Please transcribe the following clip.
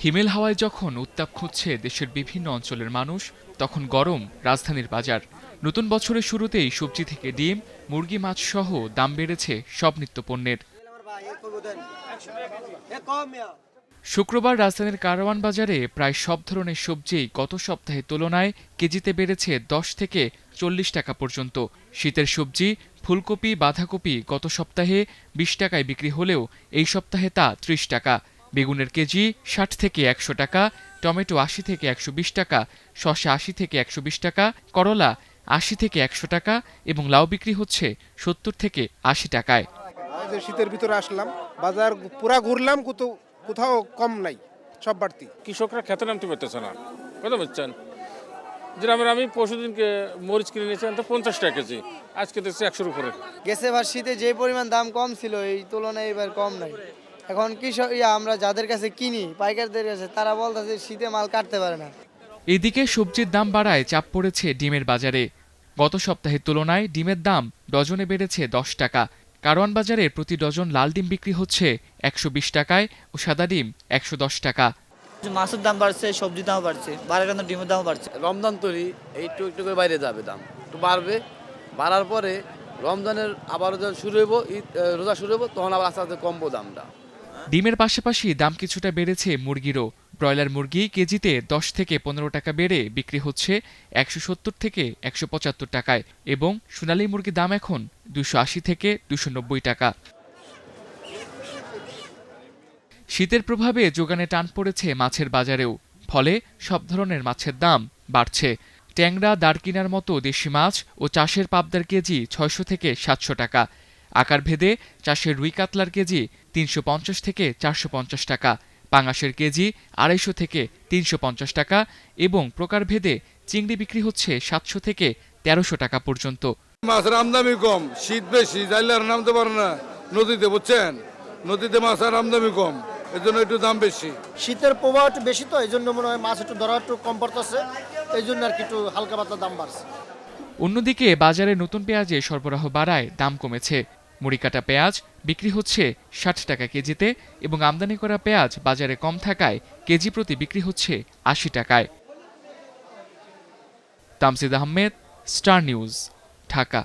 হিমেল হাওয়ায় যখন উত্তাপ খুঁজছে দেশের বিভিন্ন অঞ্চলের মানুষ, তখন গরম রাজধানীর বাজার। নতুন বছরের শুরুতেই সবজি থেকে ডিম, মুরগি, মাছ সহ দাম বেড়েছে সব নিত্যপণ্যের। শুক্রবার রাজধানীর কারওয়ান বাজারে প্রায় সব ধরনের সবজিই গত সপ্তাহের তুলনায় কেজিতে বেড়েছে ১০ থেকে ৪০ টাকা পর্যন্ত। শীতের সবজি ফুলকপি, বাঁধাকপি গত সপ্তাহে ২০ টাকায় বিক্রি হলেও এই সপ্তাহে তা ৩০ টাকা। বেগুনের কেজি ৬০ থেকে ১০০ টাকা, টমেটো ৮০ থেকে ১২০ টাকা, শসা ৮০ থেকে ১২০ টাকা, করলা ৮০ থেকে ১০০ টাকা এবং লাউ বিক্রি হচ্ছে ৭০ থেকে ৮০ টাকায়। শীতের ভিতরে আসলাম, বাজার পুরা ঘুরলাম, কোথাও কম নাই, সব বাড়তি। কৃষকরা খেতে নামতে পারতেছে না, কথা বলছেন। যেরকম আমি পরশুদিনকে মরিচ কিনে নিয়েছিলাম তো 50 টাকা কেজি, আজকে দেখছি 100-র উপরে। গেছে এবার শীতে যে পরিমাণ দাম কম ছিল এই তুলনায় এবার কম নাই। এখন কৃষক আমরা যাদের কাছে কিনি পাইকারদের কাছে, তারা বলতেছে শীতে মাল কাটতে পারে না। এদিকে সবজির দাম বাড়ায় চাপ পড়েছে ডিমের বাজারে। গত সপ্তাহের তুলনায় ডিমের দাম ডজনে বেড়েছে 10 টাকা। কারওয়ান বাজারে প্রতি ডজন লাল ডিম বিক্রি হচ্ছে 120 টাকায় ও সাদা ডিম 110 টাকা। মাছের দাম বাড়ছে, সবজির দাম বাড়ছে, বাড়ার কারণে ডিমের দাম বাড়ছে। রমজান তৈরি একটু একটু করে বাইরে যাবে, দাম একটু বাড়বে, বাড়ার পরে রমজানের আবার যখন শুরু হইব, রোজা শুরু হইব, তখন আবার আস্তে আস্তে কমবো দামটা। ডিমের পাশাপাশি দাম কিছুটা বেড়েছে মুরগিরও। ব্রয়লার মুরগি কেজিতে 10 থেকে 15 টাকা বেড়ে বিক্রি হচ্ছে 170 থেকে 175 টাকায় এবং সোনালী মুরগির দাম এখন 280 থেকে 290 টাকা। শীতের প্রভাবে যোগানে টান পড়েছে মাছের বাজারেও, ফলে সব ধরনের মাছের দাম বাড়ছে। ট্যাংরা, দারকিনার মতো দেশি মাছ ও চাষের পাবদার কেজি 600 থেকে 700 টাকা। আকারভেদে চাষের রুই কাতলার কেজি 350 থেকে 450 টাকা, পাঙাশের কেজি 250 থেকে 350 টাকা এবং প্রকারভেদে চিংড়ি বিক্রি হচ্ছে 700 থেকে 1300 টাকা পর্যন্ত। মাছের আমদানি কম, শীত বেশি, যাইলে আর নামতে পারে না নদীতে, বুঝছেন, নদীতে মাছের আমদানি কম, এর জন্য একটু দাম বেশি। শীতের প্রভাব একটু বেশি, তো এই জন্য মনে হয় মাছ একটু ধরা একটু কম পড়তেছে, এই জন্য আর কি একটু হালকা পাতলা দাম বাড়ছে। অন্যদিকে বাজারে নতুন পেঁয়াজের সরবরাহ বাড়ায় দাম কমেছে। মুড়িকাটা পেঁয়াজ বিক্রি হচ্ছে 60 টাকা কেজিতে এবং আমদানি করা পেঁয়াজ বাজারে কম থাকায় কেজি প্রতি বিক্রি হচ্ছে 80 টাকায়। Tamsid Ahmed, star news, Dhaka.